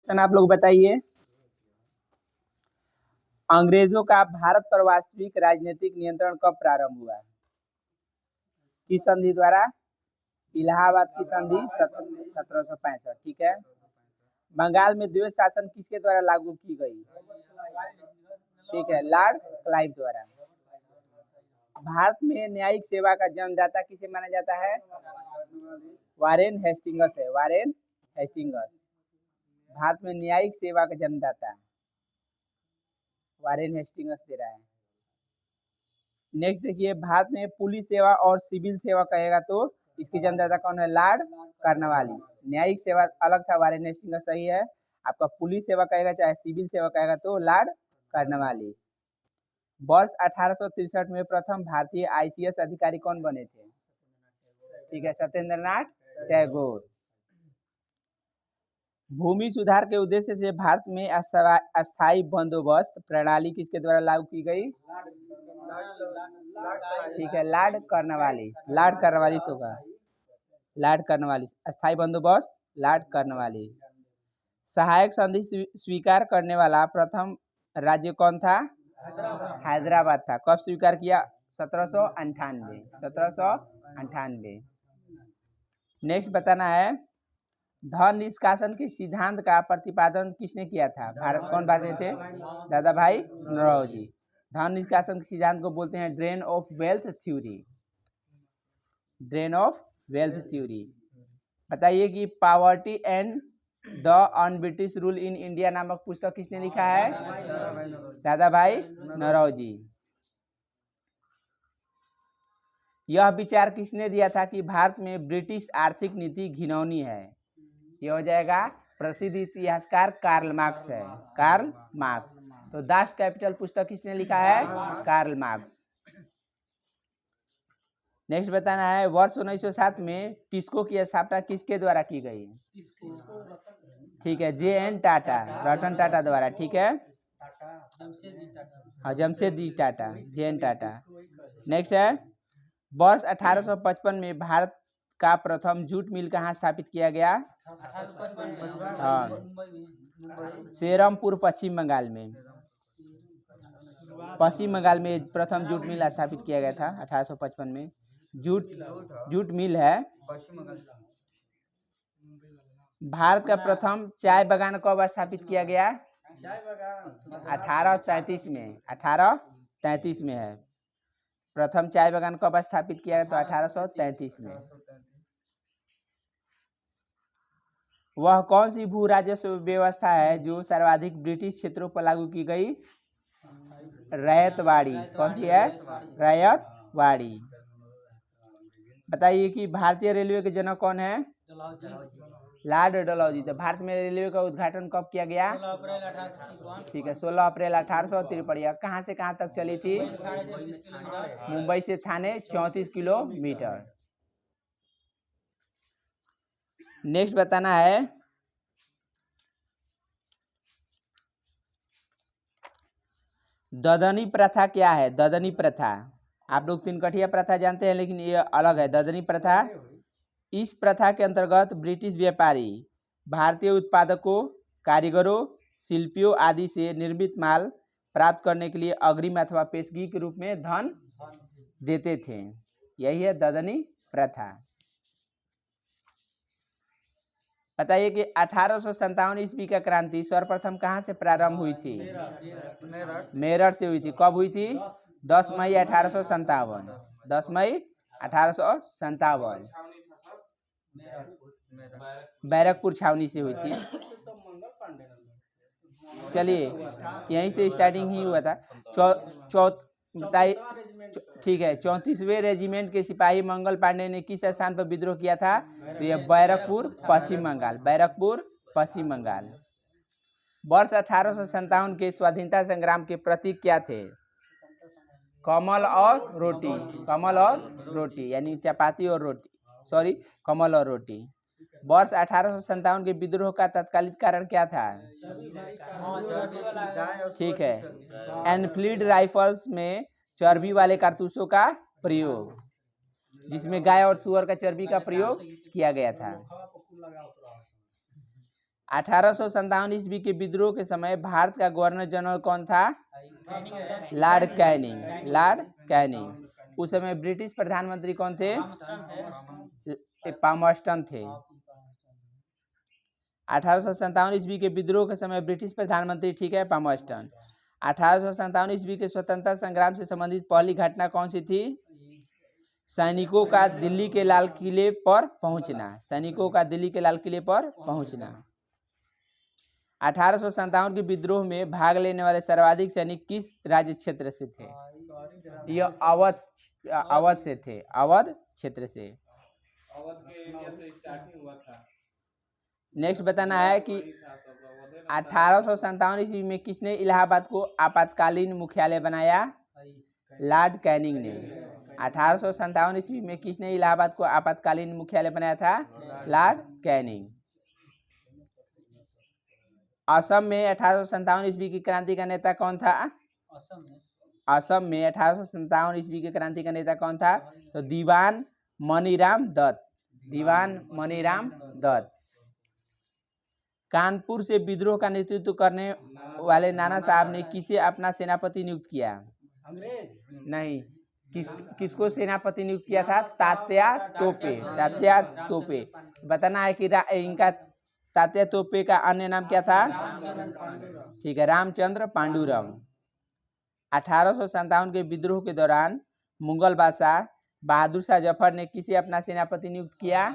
Question आप लोग बताइए। अंग्रेजों का भारत पर वास्तविक राजनीतिक नियंत्रण कब प्रारंभ हुआ? किस संधि द्वारा? इलाहाबाद की संधि 1765। ठीक है। बंगाल में द्वैत शासन किसके द्वारा लागू की गई? ठीक है, लॉर्ड क्लाइव द्वारा। भारत में न्यायिक सेवा का जन्मदाता किसे माना जाता है? वारेन हेस्टिंग्स है, वारेन हेस्टिंग्स। भारत में न्यायिक सेवा का जन्मदाता वारेन हेस्टिंग्स दे रहा है। नेक्स्ट देखिए, भारत में पुलिस सेवा और सिविल सेवा कहेगा तो इसकी जन्मदाता कौन है? Lord Cornwallis. न्यायिक सेवा अलग था, वारेन हेस्टिंग्स सही है। आपका पुलिस सेवा कहेगा चाहे सिविल सेवा कहेगा तो लॉर्ड कार्नवालिस। वर्ष 1863 में प्रथम भारतीय आईसीएस अधिकारी कौन बने थे? ठीक है, सत्येंद्रनाथ टैगोर। भूमि सुधार के उद्देश्य से भारत में अस्थायी बंदोबस्त प्रणाली किसके द्वारा लागू की गई? ठीक है, लॉर्ड कार्नवालिस। लॉर्ड कार्नवालिस होगा, लॉर्ड कार्नवालिस। अस्थायी बंदोबस्त लॉर्ड कार्नवालिस। सहायक संधि स्वीकार करने वाला प्रथम राज्य कौन था? हैदराबाद था। कब स्वीकार किया? 1798। 1798। नेक्स्ट बताना है, धन निष्कासन के सिद्धांत का प्रतिपादन किसने किया था? भारत कौन भारतीय थे? दादा भाई नौरोजी। धन निष्कासन के सिद्धांत को बोलते हैं drain of wealth theory. Drain of wealth theory. बताइए कि poverty and the un British rule in India नामक पुस्तक किसने लिखा है? दादा भाई नौरोजी। यह विचार किसने दिया था कि भारत में ब्रिटिश आर्थिक नीति घिनौनी है? यह हो जाएगा प्रसिद्ध इतिहासकार कार्ल मार्क्स है, कार्ल मार्क्स। तो दास कैपिटल पुस्तक किसने लिखा है? Karl Marx. नेक्स्ट बताना है, वर्ष 1907 में टिस्को की स्थापना किसके द्वारा की गई? ठीक है, JN टाटा, रतन टाटा द्वारा। ठीक है, हाँ, जमशेदजी टाटा, JN टाटा। नेक्स्ट है, वर्ष 1855 में भारत का प्रथम जूट मिल कहाँ स्थापित किया गया? हाँ, सेरमपुर, पश्चिम बंगाल में। पश्चिम बंगाल में प्रथम जूट मिल स्थापित किया गया था 1855 में। जूट मिल है। भारत का प्रथम चाय बागान कब स्थापित किया गया? 1833 में। 1833 में है। प्रथम चाय बागान कब स्थापित किया गया? तो 1833 में। वह कौन सी भू राजस्व व्यवस्था है जो सर्वाधिक ब्रिटिश क्षेत्रों पर लागू की गई? रैयतवाड़ी। कौन सी है? रैयतवाड़ी। बताइए कि भारतीय रेलवे के जनक कौन है? लॉर्ड डलहौजी। तो भारत में रेलवे का उद्घाटन कब किया गया? ठीक है, 16 अप्रैल 1853। कहाँ से कहाँ तक चली थी? मुंबई से थाने 34 किलोमीटर। नेक्स्ट बताना है, ददनी प्रथा क्या है? ददनी प्रथा, आप लोग तीनकठिया प्रथा जानते हैं लेकिन ये अलग है। ददनी प्रथा, इस प्रथा के अंतर्गत ब्रिटिश व्यापारी भारतीय उत्पादकों, कारीगरों, शिल्पियों आदि से निर्मित माल प्राप्त करने के लिए अग्रिम अथवा पेशगी के रूप में धन देते थे। यही है ददनी प्रथा। बताइए कि 1857 ईस्वी का क्रांति सर्वप्रथम कहाँ से प्रारंभ हुई थी? मेरठ से हुई थी। कब हुई थी? 10 मई 1857। 10 मई 1857 बैरकपुर छावनी से हुई थी। चलिए, यहीं से स्टार्टिंग ही हुआ था। बताइए, ठीक है, 34वें रेजिमेंट के सिपाही मंगल पांडे ने किस स्थान पर विद्रोह किया था? तो यह बैरकपुर, पश्चिम बंगाल। बैरकपुर, पश्चिम बंगाल। वर्ष 1857 के स्वाधीनता संग्राम के प्रतीक क्या थे? कमल और रोटी। कमल और रोटी यानी चपाती और रोटी, सॉरी, कमल और रोटी। वर्ष 1857 के विद्रोह का तत्कालिक कारण क्या था? ठीक है, एनफील्ड राइफल्स में चर्बी वाले कारतूसों का प्रयोग, जिसमें गाय और सुअर का चर्बी का प्रयोग किया गया था। 1857 ईस्वी के विद्रोह के समय भारत का गवर्नर जनरल कौन था? Lord Canning. Lord Canning. उस समय ब्रिटिश प्रधानमंत्री कौन थे? पामस्टन थे। 1857 ईस्वी के विद्रोह के समय ब्रिटिश प्रधानमंत्री, ठीक है, पामस्टन। 1857 ईस्वी के स्वतंत्रता संग्राम से संबंधित पहली घटना कौन सी थी? सैनिकों का दिल्ली के लाल किले पर पहुंचना। सैनिकों का दिल्ली के लाल किले पर पहुंचना। 1857 के विद्रोह में भाग लेने वाले सर्वाधिक सैनिक किस राज्य क्षेत्र से थे? यह अवध से थे। अवध क्षेत्र से। अवध के एरिया से स्टार्टिंग हुआ था। नेक्स्ट बताना है कि 1857 ईस्वी में किसने इलाहाबाद को आपातकालीन मुख्यालय बनाया? लॉर्ड कैनिंग ने। 1857 ईस्वी में किसने इलाहाबाद को आपातकालीन मुख्यालय बनाया था? Lord Canning. असम में 1857 ईस्वी की क्रांति का नेता कौन था? असम में 1857 ईस्वी की क्रांति का नेता कौन था? तो दीवान मनीराम दत्त। दीवान मनीराम दत्त। कानपुर से विद्रोह का नेतृत्व करने वाले नाना साहब ने किसे अपना सेनापति नियुक्त किया? नहीं, किसको सेनापति नियुक्त किया था? तात्या टोपे। तात्या टोपे। बताना है कि इनका तात्या टोपे का अन्य नाम क्या था? ठीक है, रामचंद्र पांडुरंग। 1857 के विद्रोह के दौरान मुगल बादशाह बहादुर शाह जफर ने किसे अपना सेनापति नियुक्त किया?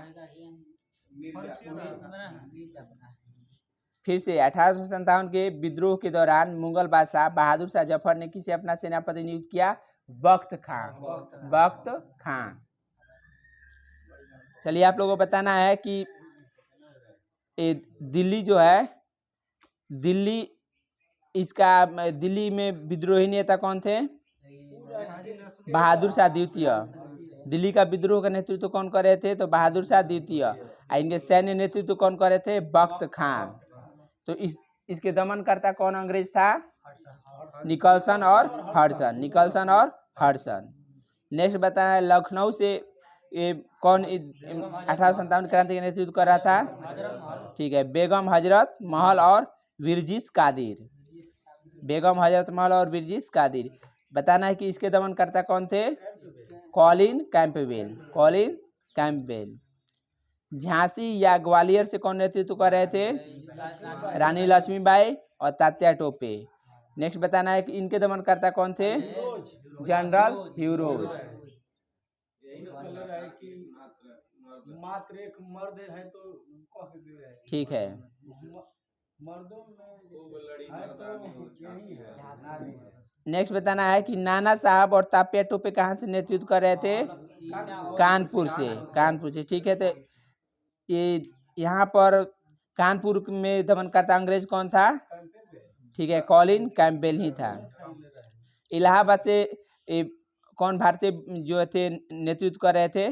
फिर से 1857 के विद्रोह के दौरान मुगल बादशाह बहादुर शाह जफर ने किसे अपना सेनापति नियुक्त किया? बख्त खां। बख्त खां। चलिए, आप लोगों को बताना है कि दिल्ली जो है, दिल्ली, इसका दिल्ली में विद्रोही नेता कौन थे? बहादुर शाह द्वितीय। दिल्ली का विद्रोह का नेतृत्व कौन कर रहे थे? तो बहादुर शाह द्वितीय। इनके सैन्य नेतृत्व कौन कर रहे थे? बख्त खां। तो इसके दमनकर्ता कौन अंग्रेज था? निकलसन और हडसन। निकलसन और हडसन। नेक्स्ट बताना है, लखनऊ से कौन 1857 क्रांति का नेतृत्व कर रहा था? ठीक है, बेगम हजरत महल और विरजिश कादिर। बेगम हजरत महल और विरजिश कादिर। बताना है कि इसके दमनकर्ता कौन थे? Colin Campbell. Colin Campbell. Jhansi या ग्वालियर से कौन नेतृत्व कर रहे थे? रानी लक्ष्मीबाई और तात्या टोपे। नेक्स्ट बताना है कि इनके दमनकर्ता कौन थे? General Hugh Rose. मात्र एक मर्द है तो ठीक है। नेक्स्ट बताना है कि नाना साहब और तात्या टोपे कहाँ से नेतृत्व कर रहे थे? कानपुर से। कानपुर से, ठीक है। तो ये यहाँ पर कानपुर में दमनकर्ता अंग्रेज कौन था? ठीक है, कॉलिन कैंपबेल ही था। इलाहाबाद से कौन भारतीय जो थे नेतृत्व कर रहे थे?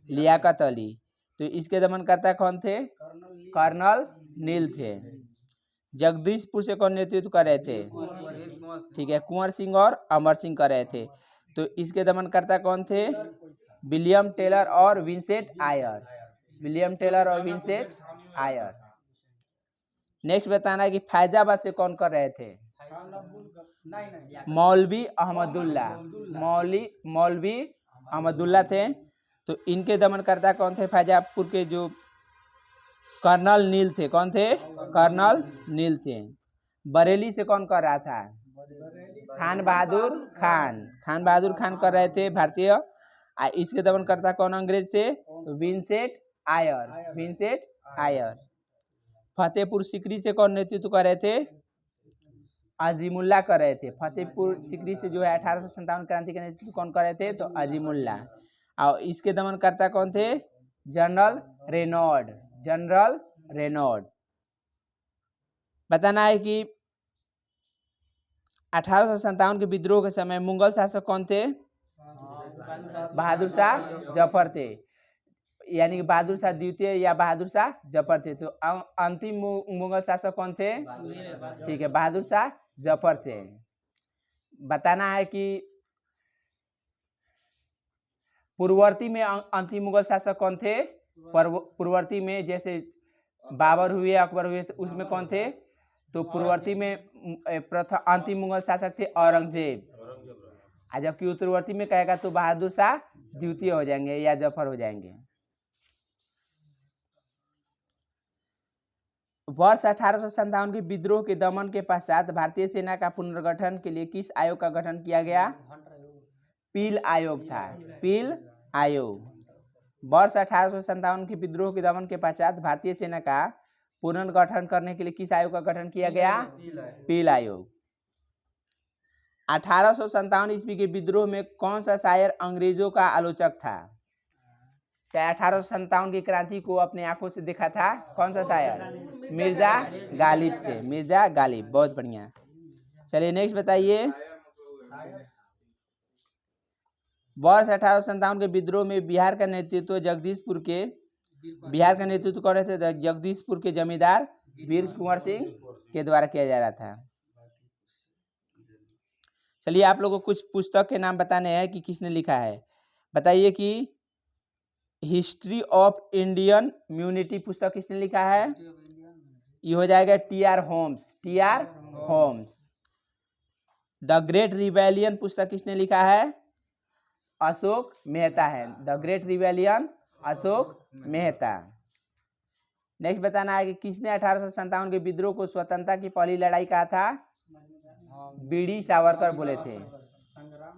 लियाकत अली। तो इसके दमनकर्ता कौन थे? कर्नल नील थे। जगदीशपुर से कौन नेतृत्व कर रहे थे? ठीक है, कुंवर सिंह और अमर सिंह कर रहे थे। तो इसके दमनकर्ता कौन थे? विलियम टेलर और विंसेंट आयर। विलियम टेलर और विंसेंट आयर। नेक्स्ट बताना है कि फैजाबाद से कौन कर रहे थे? मौलवी अहमदुल्ला। मौलवी अहमदुल्ला थे। तो इनके दमनकर्ता कौन थे? फैजापुर के जो कर्नल नील थे। कौन थे? कर्नल नील थे। बरेली से कौन कर रहा था? खान बहादुर खान। खान बहादुर खान कर रहे थे भारतीय। इसके दमनकर्ता कौन अंग्रेज से? तो Vincent Eyre. Vincent Eyre. Fatehpur Sikri से कौन नेतृत्व कर रहे थे? अजीमुल्ला कर रहे थे। फतेहपुर सीकरी से जो है 1857 क्रांति का नेतृत्व कौन कर रहे थे? तो अजीमुल्ला। और इसके दमनकर्ता कौन थे? General Reynold. General Reynold. बताना है कि 1857 के विद्रोह के समय मुगल शासक कौन थे? बहादुर शाह जफर थे। यानी कि बहादुर शाह द्वितीय या बहादुर शाह जफर थे। तो अंतिम मुगल शासक कौन थे? ठीक है, बहादुर शाह जफर थे। बताना है कि पूर्ववर्ती में अंतिम मुगल शासक कौन थे? पूर्ववर्ती में जैसे बाबर हुए, अकबर हुए, तो उसमें कौन थे? तो पूर्ववर्ती में प्रथम अंतिम मुगल शासक थे औरंगजेब, और जबकि उत्तरवर्ती में कहेगा तो बहादुर शाह द्वितीय हो जाएंगे या जफर हो जाएंगे। वर्ष 1857 के विद्रोह के दमन के पश्चात भारतीय सेना का पुनर्गठन के लिए किस आयोग का गठन किया गया? पील आयोग था, पील आयोग। वर्ष 1857 के विद्रोह के दमन के पश्चात भारतीय सेना का पुनर्गठन करने के लिए किस आयोग का गठन किया गया? पील आयोग। 1857 ईस्वी के विद्रोह में कौन सा शायर अंग्रेजों का आलोचक था? क्या 1857 की क्रांति को अपने आंखों से देखा था? कौन सा शायर? मिर्जा गालिब से, मिर्जा गालिब। बहुत बढ़िया। चलिए नेक्स्ट बताइए। वर्ष 1857 के विद्रोह में बिहार का नेतृत्व कौन थे? जगदीशपुर के जमींदार वीर कुंवर सिंह के द्वारा किया जा रहा था। चलिए आप लोगों को कुछ पुस्तक के नाम बताने हैं कि किसने लिखा है। बताइए कि हिस्ट्री ऑफ इंडियन म्यूनिटी पुस्तक किसने लिखा है? ये हो जाएगा T R. Holmes, T R. Holmes. The great rebellion पुस्तक किसने लिखा है? अशोक मेहता है। The great rebellion, Ashok Mehta. Next बताना है कि किसने 1857 के विद्रोह को स्वतंत्रता की पहली लड़ाई कहा था? बीडी सावरकर बोले थे।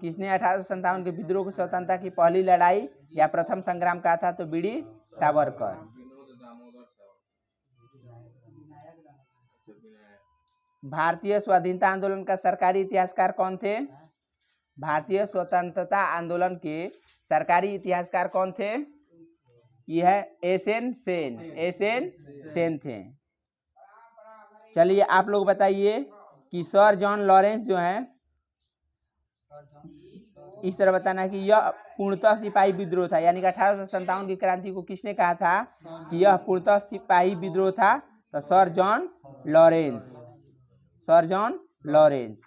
किसने 1857 के विद्रोह को स्वतंत्रता की पहली लड़ाई या प्रथम संग्राम कहा था? तो बीडी सावरकर। भारतीय स्वाधीनता आंदोलन का सरकारी इतिहासकार कौन थे? भारतीय स्वतंत्रता आंदोलन के सरकारी इतिहासकार कौन थे? यह है एस.एन. सेन, एस.एन. सेन थे। चलिए आप लोग बताइए कि सर जॉन लॉरेंस जो हैं, इस तरह बताना है कि यह पूर्णतः सिपाही विद्रोह था, यानी कि 1857 की क्रांति को किसने कहा था कि यह पूर्णतः सिपाही विद्रोह था? तो sir John Lawrence, sir John Lawrence.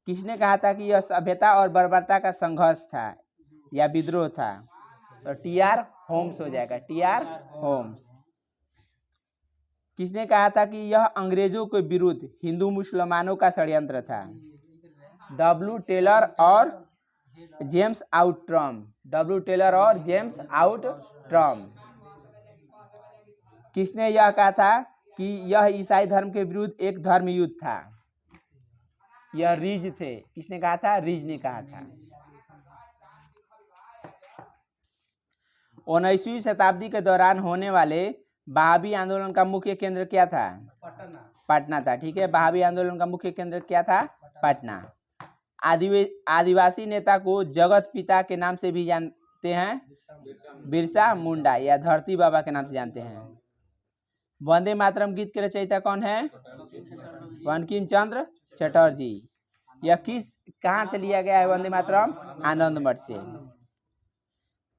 किसने कहा था कि यह सभ्यता और बर्बरता का संघर्ष था या विद्रोह था? तो टी.आर. होम्स हो जाएगा, टी.आर. होम्स। किसने कहा था कि यह अंग्रेजों के विरुद्ध हिंदू मुसलमानों का षड्यंत्र था? डब्ल्यू टेलर और जेम्स आउटरम, डब्ल्यू टेलर और जेम्स आउटरम। किसने यह कहा था कि यह ईसाई धर्म के विरुद्ध एक धर्म युद्ध था? यह रीज थे। किसने कहा था? रीज ने कहा था। 19वीं शताब्दी के दौरान होने वाले बहावी आंदोलन का मुख्य केंद्र क्या था? पटना था। ठीक है, बहावी आंदोलन का मुख्य केंद्र क्या था? पटना। आदिवासी नेता को जगत पिता के नाम से भी जानते हैं, बिरसा मुंडा या धरती बाबा के नाम से जानते हैं। वंदे मातरम गीत के रचयिता कौन है? बंकिम चंद्र चटर्जी। यह कहाँ से लिया गया है वंदे मातरम? आनंद मठ से।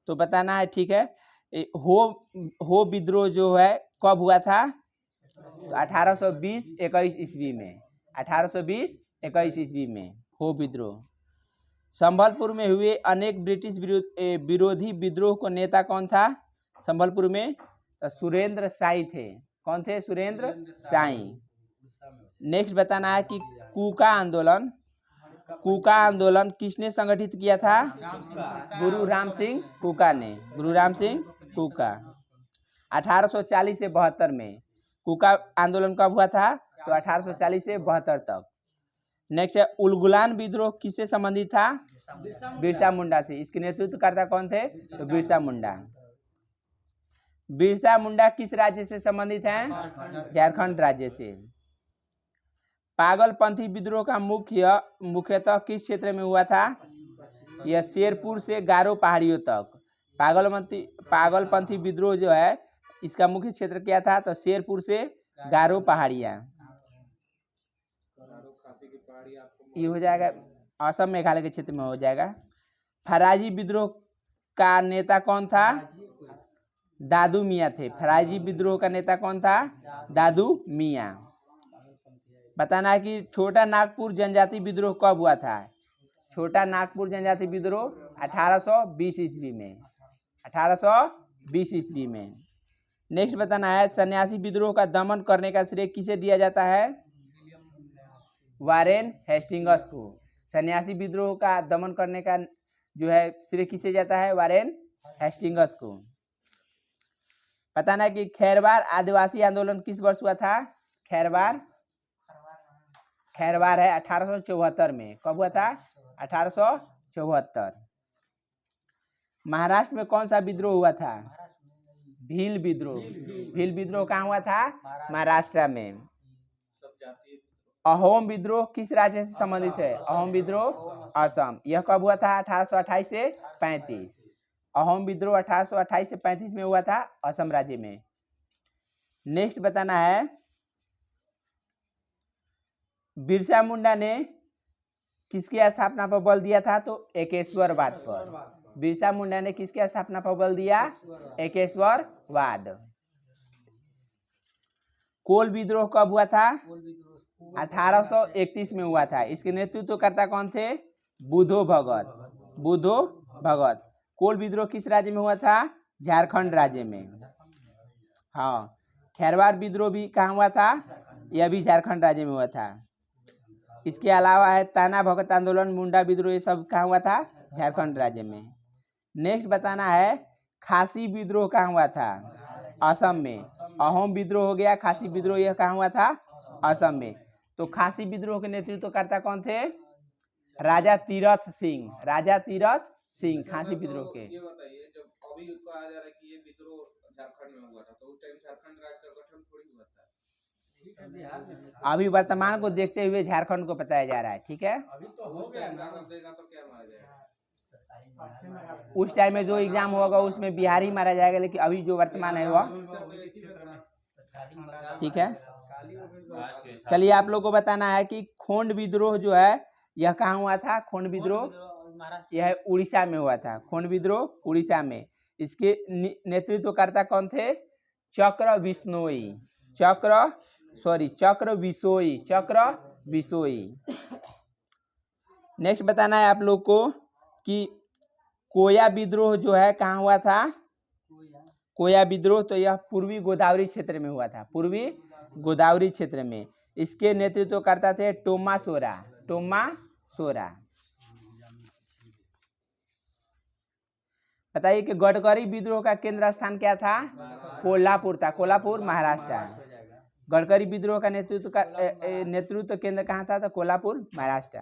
तो बताना है। ठीक है, हो विद्रोह जो है कब हुआ था? तो 1820-21 ईस्वी में, 1820-21 ईस्वी में हो विद्रोह। संबलपुर में हुए अनेक ब्रिटिश विरोधी विद्रोह को नेता कौन था संबलपुर में? तो सुरेंद्र साई थे। कौन थे? सुरेंद्र साई। नेक्स्ट बताना है कि कूका आंदोलन किसने संगठित किया था? गुरु राम सिंह कूका ने, गुरु राम सिंह कूका। 1840 से 72 में कूका आंदोलन कब हुआ था? तो 1840 से 72 तक। नेक्स्ट है उलगुलान विद्रोह किससे संबंधित था? बिरसा मुंडा से। इसके नेतृत्वकर्ता कौन थे? तो बिरसा मुंडा। बिरसा मुंडा किस राज्य से संबंधित हैं? झारखंड राज्य से। पागलपंथी विद्रोह का मुख्यतः किस क्षेत्र में हुआ था? यह शेरपुर से गारो पहाड़ियों तक। पागलपंथी विद्रोह जो है इसका मुख्य क्षेत्र क्या था? तो शेरपुर से गारो पहाड़ियाँ। ये हो जाएगा असम मेघालय के क्षेत्र में हो जाएगा। फराजी विद्रोह का नेता कौन था? दादू मियाँ थे। फराजी विद्रोह का नेता कौन था? दादू मियाँ। बताना है कि छोटा नागपुर जनजाति विद्रोह कब हुआ था? छोटा नागपुर जनजाति विद्रोह 1820 ईस्वी में, 1820 ईस्वी में। नेक्स्ट बताना है सन्यासी विद्रोह का दमन करने का श्रेय किसे दिया जाता है? वारेन हेस्टिंग्स को। सन्यासी विद्रोह का दमन करने का जो है श्रेय किसे जाता है? वारेन हेस्टिंग्स को। बताना है कि खैरवार आदिवासी आंदोलन किस वर्ष हुआ था? खैरवार है 1874 में। कब हुआ था? 1874। महाराष्ट्र में कौन सा विद्रोह हुआ था? भील विद्रोह। भील विद्रोह कहाँ हुआ था? महाराष्ट्र में। अहोम विद्रोह किस राज्य से संबंधित है? अहोम विद्रोह असम। यह कब हुआ था? 1828 से 35। अहोम विद्रोह 1828 से 35 में हुआ था असम राज्य में। नेक्स्ट बताना है बिरसा मुंडा ने किसकी स्थापना पर बल दिया था? तो एकेश्वरवाद पर। बिरसा मुंडा ने किसकी स्थापना पर बल दिया? एकेश्वरवाद। कोल विद्रोह कब हुआ था? 1831 में हुआ था। इसके नेतृत्वकर्ता कौन थे? बुधो भगत। कोल विद्रोह किस राज्य में हुआ था? झारखंड राज्य में। हाँ, खैरवार विद्रोह भी कहाँ हुआ था? यह भी झारखंड राज्य में हुआ था। इसके अलावा है ताना भगत आंदोलन, मुंडा विद्रोह, ये सब कहाँ हुआ था? झारखंड राज्य में। नेक्स्ट बताना है खासी विद्रोह कहाँ हुआ था? असम में। अहोम विद्रोह हो गया, खासी विद्रोह यह कहाँ हुआ था? असम में। तो खासी विद्रोह के नेतृत्वकर्ता कौन थे? राजा तीरथ सिंह खासी विद्रोह के। ये बताइए जब अभी कहा जा रहा है कि ये विद्रोह झारखंड में हुआ था, तो उस टाइम झारखंड राज्य का गठन थोड़ी हुआ था। अभी वर्तमान को देखते हुए झारखंड को बताया जा रहा है। ठीक है, उस टाइम का अगर देगा तो क्या माना जाएगा? उस टाइम में जो एग्जाम होगा उसमें बिहार ही मारा जाएगा, लेकिन अभी जो वर्तमान है वह ठीक है। चलिए आप लोग को बताना है कि खोंड विद्रोह जो है यह कहाँ हुआ था? खोंड विद्रोह यह उड़ीसा में हुआ था। खोंड विद्रोह उड़ीसा में। इसके नेतृत्वकर्ता कौन थे? चक्र विसोई। नेक्स्ट बताना है आप लोग को कि कोया विद्रोह जो है कहाँ हुआ था? कोया विद्रोह तो यह पूर्वी गोदावरी क्षेत्र में हुआ था। पूर्वी गोदावरी क्षेत्र में। इसके नेतृत्वकर्ता थे टोमा सोरा। बताइए कि गडकरी विद्रोह का केंद्र स्थान क्या था? कोल्हापुर था। कोल्हापुर महाराष्ट्र। गडकरी विद्रोह का नेतृत्व केंद्र कहाँ था? तो कोल्हापुर महाराष्ट्र।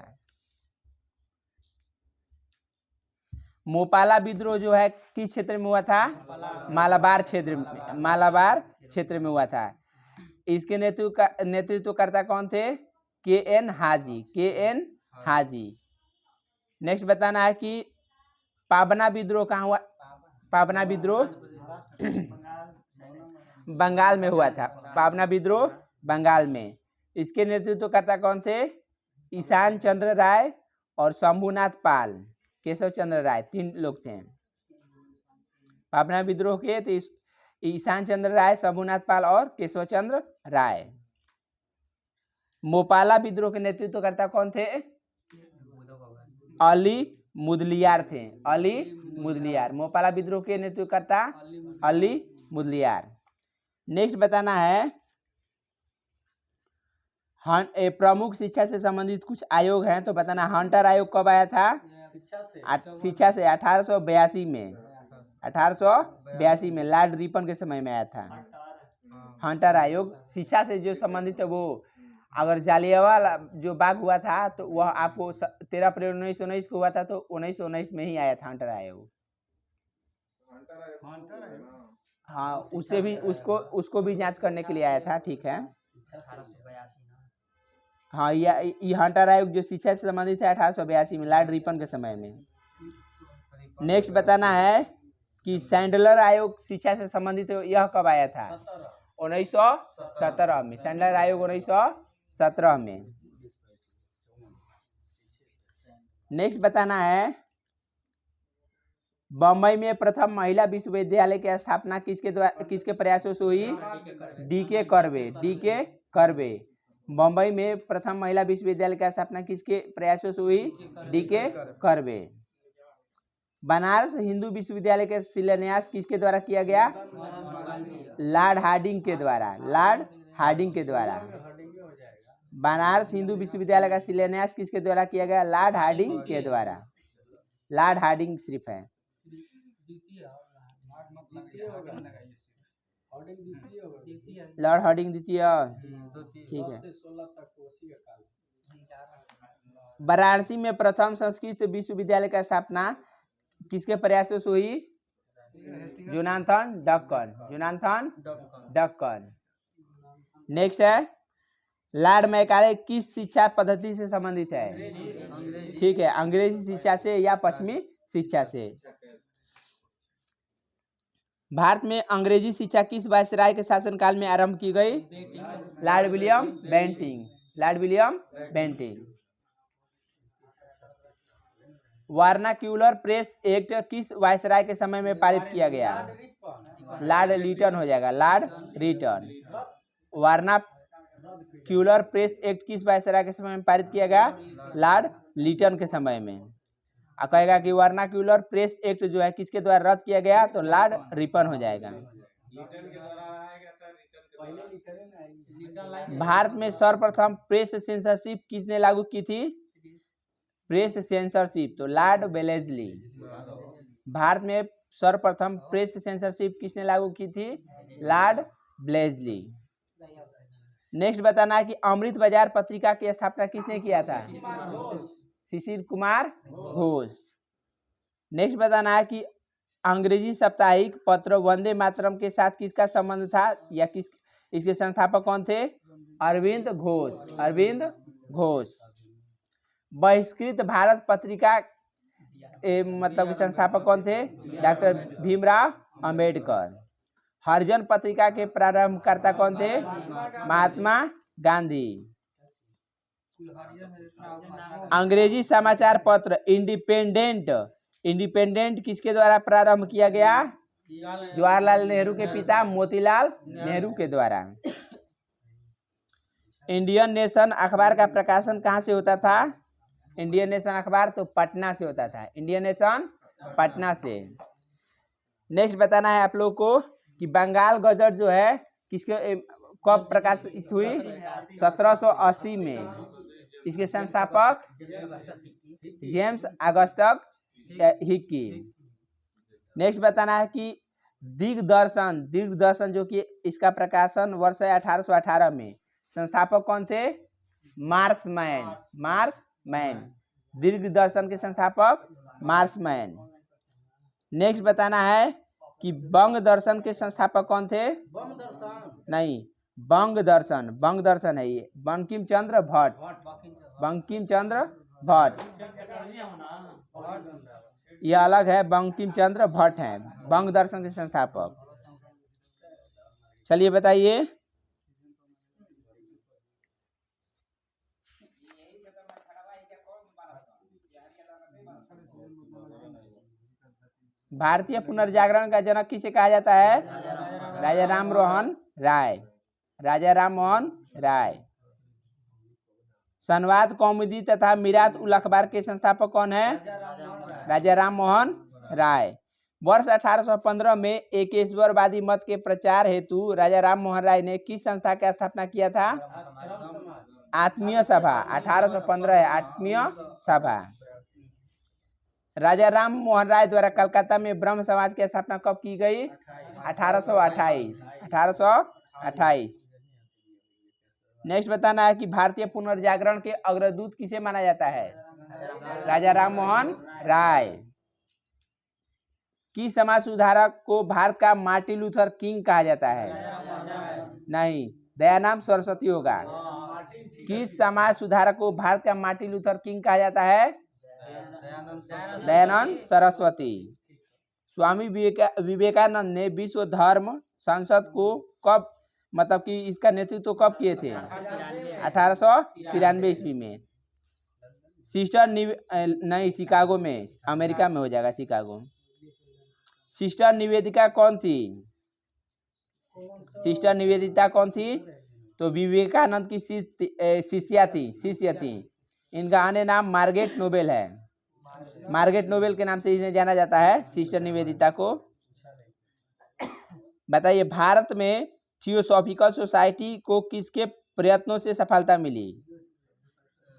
मोपाला विद्रोह जो है किस क्षेत्र में हुआ था? मालाबार क्षेत्र में हुआ था। इसके नेतृत्वकर्ता कौन थे? के.एन. हाजी। नेक्स्ट बताना है कि पाबना विद्रोह कहाँ हुआ? पाबना विद्रोह बंगाल में हुआ था। पाबना विद्रोह बंगाल में। इसके नेतृत्वकर्ता कौन थे? ईशान चंद्र राय और शंभुनाथ पाल, केशव चंद्र राय, 3 लोग थे पाबना विद्रोह के। तो ईशान चंद्र राय, शंभुनाथ पाल और केशव चंद्र राय। मोपाला विद्रोह के नेतृत्वकर्ता कौन थे? अली मुदलियार थे। मोपाला विद्रोह के नेतृत्वकर्ता अली मुदलियार। नेक्स्ट बताना है प्रमुख शिक्षा से संबंधित कुछ आयोग हैं, तो बताना हंटर आयोग कब आया था? शिक्षा से 1882 में। 1882 में लॉर्ड रिपन के समय में आया था हंटर आयोग। शिक्षा से जो संबंधित है वो, अगर जालियांवाला जो बाग हुआ था तो वह आपको 13 अप्रैल 1919 को हुआ था, तो 1919 में ही आया था हंटर आयोग। हाँ, उससे भी उसको भी जांच करने के लिए आया था। ठीक है, हाँ, ये हंटर आयोग जो शिक्षा से संबंधित है 1882 में लॉर्ड रिपन के समय में। नेक्स्ट बताना है कि सैंडलर आयोग शिक्षा से संबंधित है, यह कब आया था? 1917 में। सैंडलर आयोग 1917 में। नेक्स्ट बताना है बम्बई में प्रथम महिला विश्वविद्यालय की स्थापना किसके प्रयासों से हुई? डी.के. कर्वे। बम्बई में प्रथम महिला विश्वविद्यालय की स्थापना किसके प्रयासों से हुई? डी.के. कर्वे। बनारस हिंदू विश्वविद्यालय के शिलान्यास किसके द्वारा किया गया? लॉर्ड हार्डिंग के द्वारा। लॉर्ड हार्डिंग के द्वारा बनारस हिंदू विश्वविद्यालय का शिलान्यास किसके द्वारा किया गया? लॉर्ड हार्डिंग के द्वारा। लॉर्ड हार्डिंग सिर्फ है। लॉर्ड हार्डिंग द्वितीय, ठीक है। वाराणसी में प्रथम संस्कृत विश्वविद्यालय का स्थापना किसके प्रयासों से हुई? Jonathan Deccan. Jonathan Deccan. Next है लॉर्ड मैकाले किस शिक्षा पद्धति से संबंधित है? ठीक है, अंग्रेजी शिक्षा से या पश्चिमी शिक्षा से। भारत में अंग्रेजी शिक्षा किस वायसराय के शासनकाल में आरंभ की गई? Lord William Bentinck. Lord William Bentinck. Vernacular press act किस वायसराय के समय में पारित किया गया? लॉर्ड लिटन हो जाएगा। Lord Lytton. Vernacular press act किस वायसराय के समय में पारित किया गया? लॉर्ड लिटन के समय में। और कहेगा कि वर्नाक्यूलर प्रेस एक्ट जो है किसके द्वारा रद्द किया गया? तो लॉर्ड रिपन हो जाएगा। भारत में सर्वप्रथम प्रेस सेंसरशिप किसने लागू की थी? प्रेस सेंसरशिप तो लॉर्ड वेलेस्ली। भारत में सर्वप्रथम प्रेस सेंसरशिप किसने लागू की थी? Lord Wellesley. नेक्स्ट बताना है कि अमृत बाजार पत्रिका की स्थापना किसने किया था? शिशिर कुमार घोष। नेक्स्ट बताना है कि अंग्रेजी साप्ताहिक पत्र वंदे मातरम के साथ किसका संबंध था या किस इसके संस्थापक कौन थे? अरविंद घोष। अरविंद घोष। बहिष्कृत भारत पत्रिका मतलब के संस्थापक कौन थे? डॉक्टर भीमराव अंबेडकर। हरिजन पत्रिका के प्रारंभकर्ता कौन थे? महात्मा गांधी। अंग्रेजी समाचार पत्र इंडिपेंडेंट किसके द्वारा प्रारंभ किया गया? जवाहरलाल नेहरू के पिता मोतीलाल नेहरू के द्वारा। इंडियन नेशन अखबार का प्रकाशन कहाँ से होता था? इंडियन नेशन अखबार तो पटना से होता था। इंडियन नेशन पटना से। नेक्स्ट बताना है आप लोग को कि बंगाल गजट जो है किसके कब प्रकाशित हुई? 1780 में। इसके संस्थापक जेम्स ऑगस्टस हिकी। नेक्स्ट बताना है कि दिग्दर्शन जो कि इसका प्रकाशन वर्ष है 1818 में। संस्थापक कौन थे? मार्समैन। दिग्दर्शन के संस्थापक मार्समैन। नेक्स्ट बताना है कि बंग दर्शन के संस्थापक कौन थे? नहीं, बंग दर्शन है ये बंकिम चंद्र भट्ट। यह अलग है, बंकिम चंद्र भट्ट हैं बंग दर्शन के संस्थापक। चलिए बताइए। भारतीय पुनर्जागरण का जनक किसे कहा जाता है? राजा राम मोहन राय। संवाद कौमुदी तथा मीरात उल अखबार के संस्थापक कौन है? राजा राम मोहन राय। वर्ष 1815 में एकेश्वरवादी मत के प्रचार हेतु राजा राम मोहन राय ने किस संस्था की स्थापना किया था? आत्मीय सभा। 1815 है आत्मीय सभा। राजा राम मोहन राय द्वारा कलकत्ता में ब्रह्म समाज की स्थापना कब की गई? 1828। नेक्स्ट बताना है कि भारतीय पुनर्जागरण के अग्रदूत किसे माना जाता है? राजा राम मोहन राय। किस समाज सुधारक को भारत का मार्टिन लूथर किंग कहा जाता है? नहीं, दयानंद सरस्वती होगा। किस समाज सुधारक को भारत का मार्टिन लूथर किंग कहा जाता है? दयानंद सरस्वती। स्वामी विवेकानंद ने विश्व धर्म संसद को कब मतलब कि इसका नेतृत्व कब किए थे? 1893 ईस्वी में। नहीं, शिकागो में, अमेरिका में हो जाएगा शिकागो। सिस्टर निवेदिता कौन थी? तो विवेकानंद की शिष्या थी। इनका अन्य नाम मार्गरेट नोबेल है। मार्गरेट नोबेल के नाम से इन्हें जाना जाता है, सिस्टर निवेदिता को। बताइए भारत में थियोसॉफिकल सोसाइटी को किसके प्रयत्नों से सफलता मिली?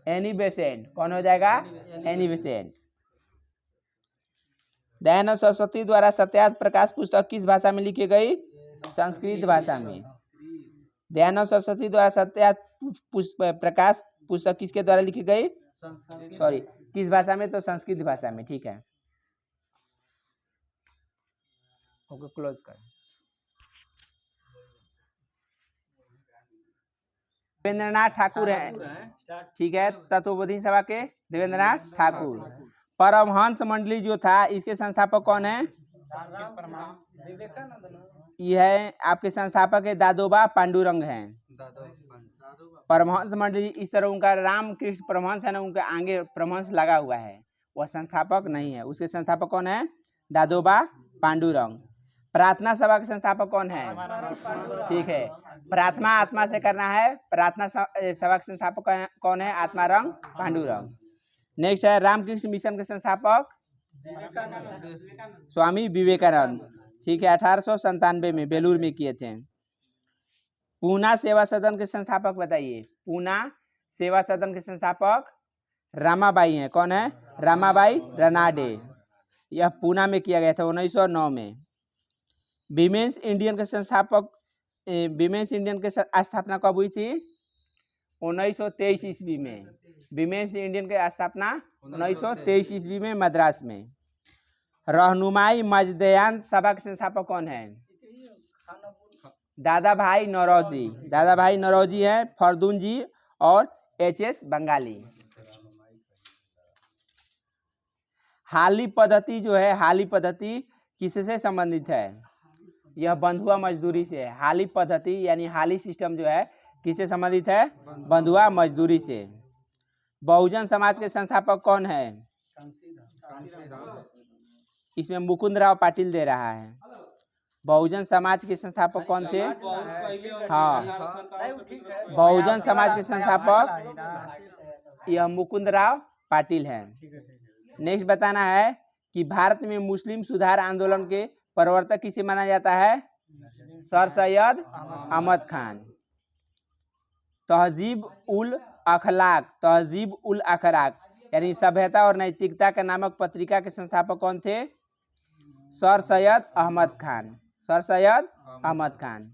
Annie Besant. कौन हो जाएगा? Annie Besant. दयानंद सरस्वती द्वारा सत्यार्थ प्रकाश पुस्तक किस भाषा में लिखी गई? संस्कृत भाषा में। दयानंद सरस्वती द्वारा सत्यार्थ प्रकाश पुस्तक किसके द्वारा लिखी गई? सॉरी, किस भाषा में? तो संस्कृत भाषा में। ठीक है, ओके, क्लोज कर। देवेंद्रनाथ ठाकुर हैं, ठीक है, तत्वबोधि सभा के देवेंद्रनाथ ठाकुर। परमहंस मंडली जो था, इसके संस्थापक कौन है? यह है आपके संस्थापक है दादोबा पांडुरंग हैं। परमहंस मंडली इस तरह उनका रामकृष्ण परमहंस है ना, उनके आगे परमहंस लगा हुआ है, वह संस्थापक नहीं है। उसके संस्थापक कौन है? दादोबा पांडुरंग। प्रार्थना सभा के संस्थापक कौन है? ठीक है, प्रार्थना आत्मा से करना है। प्रार्थना सभा के संस्थापक कौन है? आत्मारंग पांडुरंग। नेक्स्ट है रामकृष्ण मिशन के संस्थापक स्वामी विवेकानंद। ठीक है, 1897 में बेलूर में किए थे। पूना सेवा सदन के संस्थापक बताइए। पूना सेवा सदन के संस्थापक रामाबाई हैं। कौन है? रामाबाई रनाडे। यह पूना में किया गया था 1909 में। विमेंस इंडियन के संस्थापक, विमेंस इंडियन के स्थापना कब हुई थी? 1923 ईस्वी में। विमेंस इंडियन की स्थापना 1923 ईस्वी में मद्रास में। रहनुमाई मजदयान सभा के संस्थापक कौन है? दादा भाई नौरोजी। दादा भाई नौरोजी हैं, फरदून जी और एच.एस. बंगाली। हाली पद्धति जो है, हाली पद्धति किससे संबंधित है? यह बंधुआ मजदूरी से है। हाली पद्धति यानी हाली सिस्टम जो है किससे संबंधित है? बंधुआ मजदूरी से। बहुजन समाज के संस्थापक कौन है? इसमें मुकुंद राव पाटिल दे रहा है। बहुजन समाज के संस्थापक कौन थे? हाँ, बहुजन समाज के संस्थापक यह मुकुंद राव पाटिल हैं। नेक्स्ट बताना है कि भारत में मुस्लिम सुधार आंदोलन के प्रवर्तक किसे माना जाता है? सर सैयद अहमद खान। तहजीब उल अखलाक, तहजीब उल अखलाक यानी सभ्यता और नैतिकता का नामक पत्रिका के संस्थापक कौन थे? Sir Syed Ahmad Khan. Sir Syed Ahmad Khan.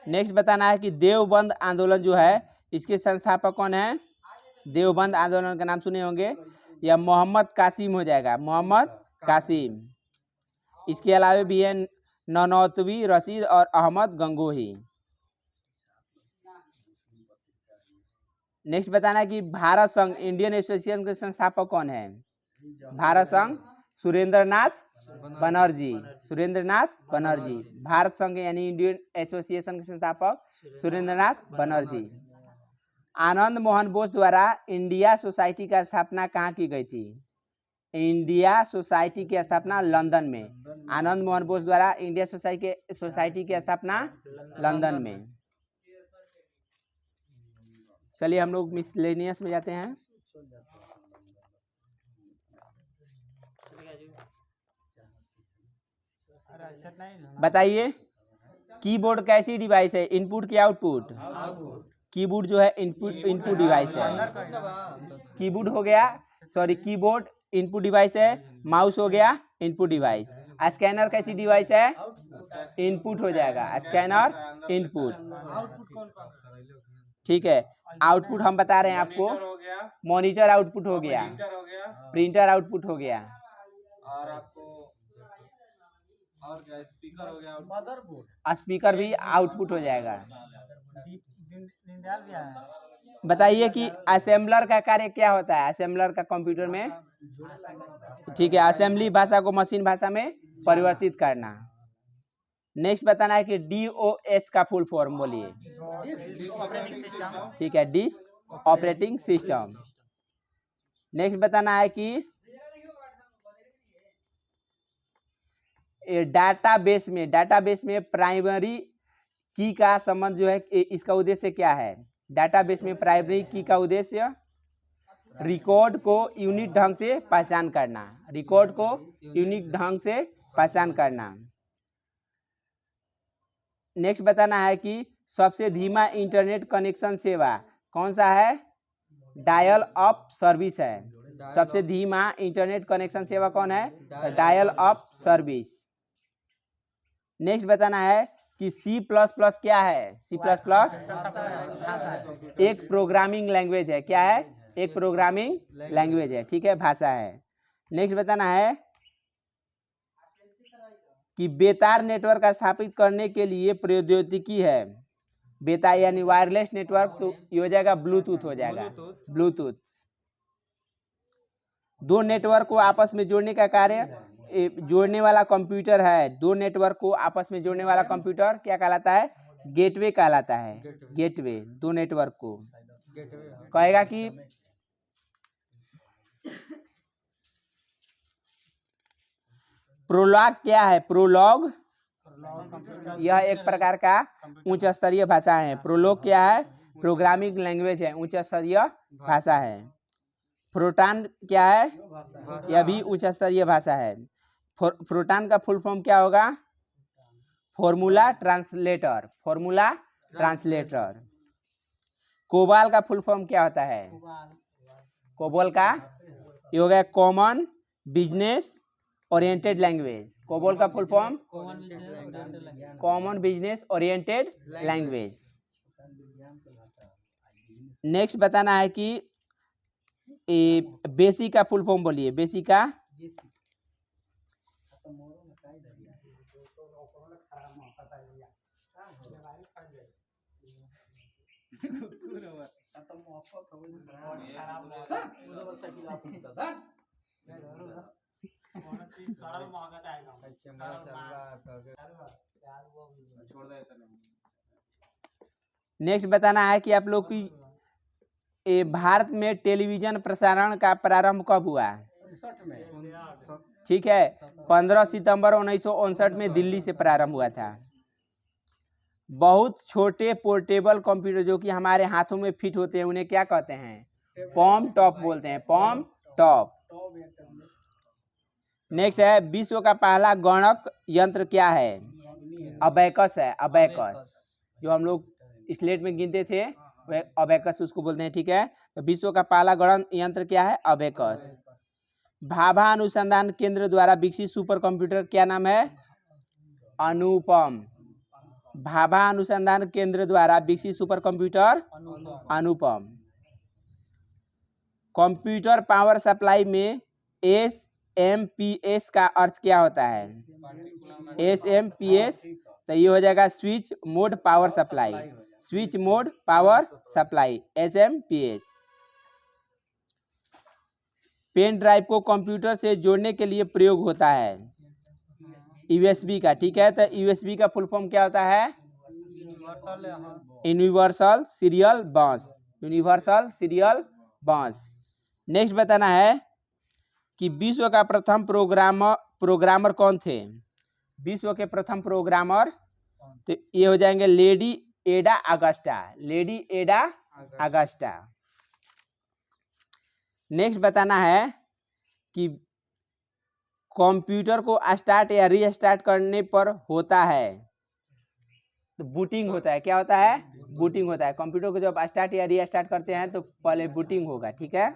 Next बताना है कि देवबंद आंदोलन जो है इसके संस्थापक कौन है? देवबंद आंदोलन का नाम सुने होंगे, यह मोहम्मद कासिम हो जाएगा, मोहम्मद कासिम। इसके अलावा भी है ननौतवी रशीद और अहमद गंगोही। नेक्स्ट बताना है कि भारत संघ इंडियन एसोसिएशन के संस्थापक कौन है? भारत संघ सुरेंद्रनाथ बनर्जी। सुरेंद्रनाथ बनर्जी। भारत संघ यानी इंडियन एसोसिएशन के संस्थापक सुरेंद्रनाथ बनर्जी। आनंद मोहन बोस द्वारा इंडिया सोसाइटी का स्थापना कहाँ की गई थी? इंडिया सोसाइटी की स्थापना लंदन में। आनंद मोहन बोस द्वारा इंडिया सोसाइटी की स्थापना लंदन में। चलिए हम लोग मिसलेनियस में जाते हैं। बताइए कीबोर्ड कैसी डिवाइस है? इनपुट की आउटपुट? कीबोर्ड जो है इनपुट डिवाइस है। कीबोर्ड हो गया, सॉरी कीबोर्ड इनपुट डिवाइस है। माउस हो गया इनपुट डिवाइस। स्कैनर कैसी डिवाइस है? इनपुट हो जाएगा, स्कैनर इनपुट। ठीक है, आउटपुट हम बता रहे हैं आपको। मॉनिटर आउटपुट हो गया, प्रिंटर आउटपुट हो गया, और आपको और क्या स्पीकर हो गया, स्पीकर भी आउटपुट हो जाएगा। बताइए कि असेंबलर का कार्य क्या होता है? असेंबलर का कंप्यूटर में, ठीक है, असेंबली भाषा को मशीन भाषा में परिवर्तित करना। नेक्स्ट बताना है कि DOS का फुल फॉर्म बोलिए। ठीक है, डिस्क ऑपरेटिंग सिस्टम। नेक्स्ट बताना है कि डाटाबेस में प्राइमरी की का संबंध जो है इसका उद्देश्य क्या है? डाटाबेस में प्राइमरी की का उद्देश्य रिकॉर्ड को यूनिक ढंग से पहचान करना, रिकॉर्ड को यूनिक ढंग से पहचान करना। नेक्स्ट बताना है कि सबसे धीमा इंटरनेट कनेक्शन सेवा कौन सा है? डायल अप सर्विस है। सबसे धीमा इंटरनेट कनेक्शन सेवा कौन है? तो डायल अप सर्विस। नेक्स्ट बताना है कि C++ क्या है? C++ एक प्रोग्रामिंग लैंग्वेज है। क्या है? एक प्रोग्रामिंग लैंग्वेज है, ठीक है, भाषा है। नेक्स्ट बताना है कि बेतार नेटवर्क स्थापित करने के लिए प्रौद्योगिकी है। बेतार यानी वायरलेस नेटवर्क, तो ये हो जाएगा ब्लूटूथ, हो जाएगा ब्लूटूथ। दो नेटवर्क को आपस में जोड़ने का कार्य जोड़ने वाला कंप्यूटर है। दो नेटवर्क को आपस में जोड़ने वाला कंप्यूटर क्या कहलाता है? गेटवे कहलाता है। गेटवे दो नेटवर्क को कहेगा कि प्रोलॉग क्या है? प्रोलॉग यह एक प्रकार का उच्च स्तरीय भाषा है। प्रोलॉग क्या है? प्रोग्रामिंग लैंग्वेज है, उच्च स्तरीय भाषा है। फोरट्रान क्या है? यह भी उच्च स्तरीय भाषा है। फोरट्रान का फुल फॉर्म क्या होगा? Formula translator, formula translator. COBOL का फुल फॉर्म क्या होता है? कोबोल का ये हो गया common business oriented language. COBOL का full form common business oriented language. Next बताना है कि बेसिक का फुल फॉर्म बोलिए। बेसिक का नेक्स्ट बताना है कि आप लोग की भारत में टेलीविजन प्रसारण का प्रारंभ कब हुआ? ठीक है, 15 सितंबर 1959 में दिल्ली से प्रारंभ हुआ था। बहुत छोटे पोर्टेबल कंप्यूटर जो कि हमारे हाथों में फिट होते हैं उन्हें क्या कहते हैं? पॉम टॉप बोलते हैं, पॉम टॉप। नेक्स्ट है विश्व का पहला गणक यंत्र क्या है? अबैकस है, अबैकस। जो हम लोग स्लेट में गिनते थे वह अबैकस उसको बोलते हैं, ठीक है। तो विश्व का पहला गणक यंत्र क्या है? अबैकस। भाभा अनुसंधान केंद्र द्वारा विकसित सुपर कंप्यूटर क्या नाम है? अनुपम। भाभा अनुसंधान केंद्र द्वारा विकसित सुपर कंप्यूटर अनुपम। कंप्यूटर पावर सप्लाई में SMPS का अर्थ क्या होता है? SMPS तो ये हो जाएगा switch mode power supply, switch mode power supply, SMPS। Pen drive को कंप्यूटर से जोड़ने के लिए प्रयोग होता है USB का, ठीक है। तो USB का फुल फॉर्म क्या होता है? यूनिवर्सल सीरियल बस, यूनिवर्सल सीरियल बस। नेक्स्ट बताना है कि विश्व का प्रथम प्रोग्रामर कौन थे? विश्व के प्रथम प्रोग्रामर तो ये हो जाएंगे लेडी एडा अगस्टा, लेडी एडा अगस्टा। नेक्स्ट बताना है कि कंप्यूटर को स्टार्ट या रीस्टार्ट करने पर होता है तो बूटिंग होता है। क्या होता है? बूटिंग होता है। कंप्यूटर को जब स्टार्ट या रीस्टार्ट करते हैं तो पहले बूटिंग होगा, ठीक है।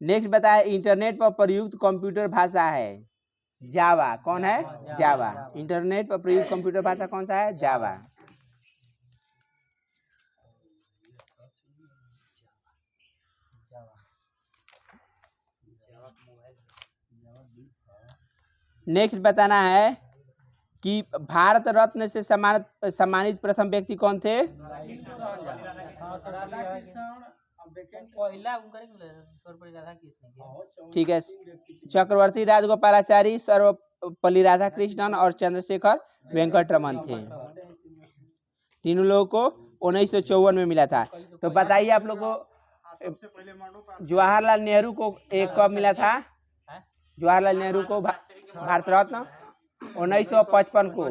नेक्स्ट बताया इंटरनेट पर प्रयुक्त कंप्यूटर भाषा है जावा। कौन है? जावा। इंटरनेट पर प्रयुक्त कंप्यूटर भाषा कौन सा है? जावा। नेक्स्ट बताना है कि भारत रत्न से सम्मानित प्रथम व्यक्ति कौन थे? ठीक है, चक्रवर्ती राजगोपालाचारी, सर्वपल्ली राधाकृष्णन और चंद्रशेखर वेंकटरमन थे। तीनों लोगों को 1954 में मिला था। तो बताइए आप लोग को जवाहरलाल नेहरू को कब मिला था? जवाहरलाल नेहरू को भारत रत्न 1955 को।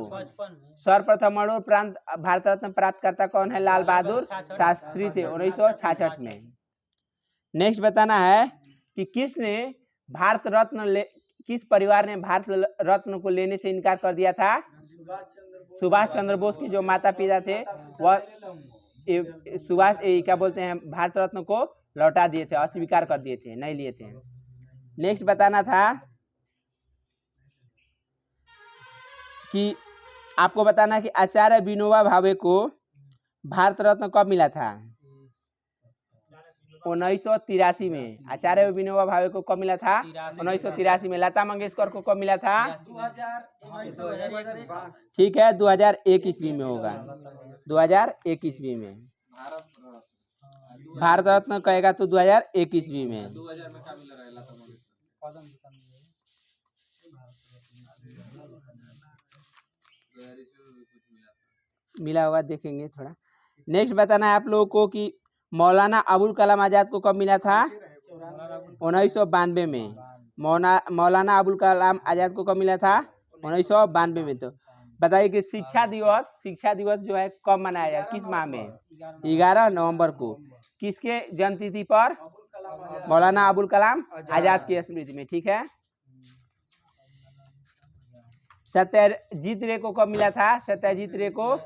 सर्वप्रथम मरणोपरांत भारत रत्न प्राप्तकर्ता कौन है? लाल बहादुर शास्त्री थे 1966 में। नेक्स्ट बताना है कि किस परिवार ने भारत रत्न को लेने से इनकार कर दिया था। सुभाष चंद्र बोस के जो माता पिता थे वह क्या बोलते हैं, भारत रत्न को लौटा दिए थे, अस्वीकार कर दिए थे, नहीं लिए थे। नेक्स्ट बताना था कि आपको बताना कि आचार्य विनोबा भावे को भारत रत्न कब मिला था। 1983 में। आचार्य विनोबा भावे को कब मिला था? 1983 में। लता मंगेशकर को कब मिला था? 2001। ठीक है, 2001 ईस्वी में होगा। 2001 ईस्वी में भारत रत्न कहेगा तो 2001 ईस्वी में। 2000 में क्या मिला रहा है लता मंगेशकर? मिला होगा, देखेंगे थोड़ा। नेक्स्ट बताना है आप लोगों को कि मौलाना अबुल कलाम आजाद को कब मिला था? 1992 में। मौलाना अबुल कलाम आजाद को कब मिला था? 1992 में। तो बताइए कि शिक्षा दिवस जो है कब मनाया जाए, किस माह में? 11 नवंबर को। किसके जन्मतिथि पर? मौलाना अबुल कलाम आजाद की स्मृति में। ठीक है। सत्यजीत रे को कब मिला था? सत्यजीत रे को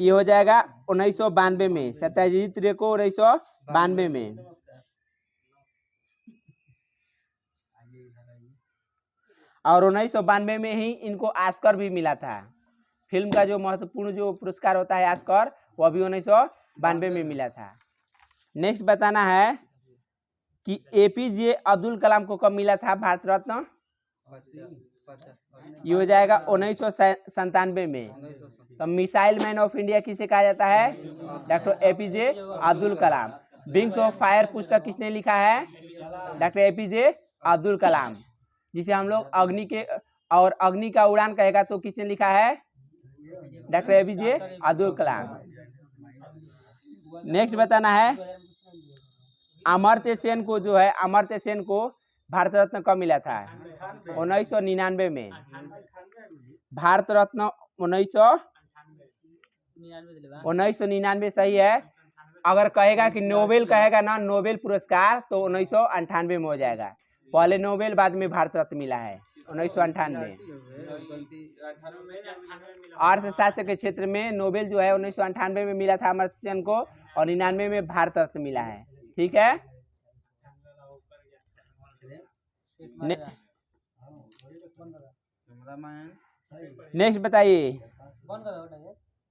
ये हो जाएगा 1992 में। सत्यजीत रे को 1992 में। और 1992 में ही इनको ऑस्कर भी मिला था। फिल्म का जो महत्वपूर्ण जो पुरस्कार होता है ऑस्कर, वह भी 1992 में मिला था। नेक्स्ट बताना है कि एपीजे अब्दुल कलाम को कब मिला था भारत रत्न? ये हो जाएगा 1997 में। तो मिसाइल मैन ऑफ इंडिया किसे कहा जाता है? Doctor APJ Abdul Kalam. Wings of fire पुस्तक किसने लिखा है? Doctor APJ Abdul Kalam. जिसे हम लोग अग्नि का उड़ान कहेगा तो किसने लिखा है? Doctor APJ Abdul Kalam. Next बताना है अमर्त्य सेन को जो है, अमर्त्य सेन को भारत रत्न कब मिला था? 1999 में। भारत रत्न 1999 सही है। अगर कहेगा कि नोबेल कहेगा ना, नोबेल पुरस्कार, तो 1998 में हो जाएगा। पहले नोबेल, बाद में भारत रत्न मिला है 1998। अर्थशास्त्र के क्षेत्र में नोबेल जो है 1998 में मिला था अमर्त्य सेन को, और 99 में भारत रत्न मिला है। ठीक है। नेक्स्ट बताइए।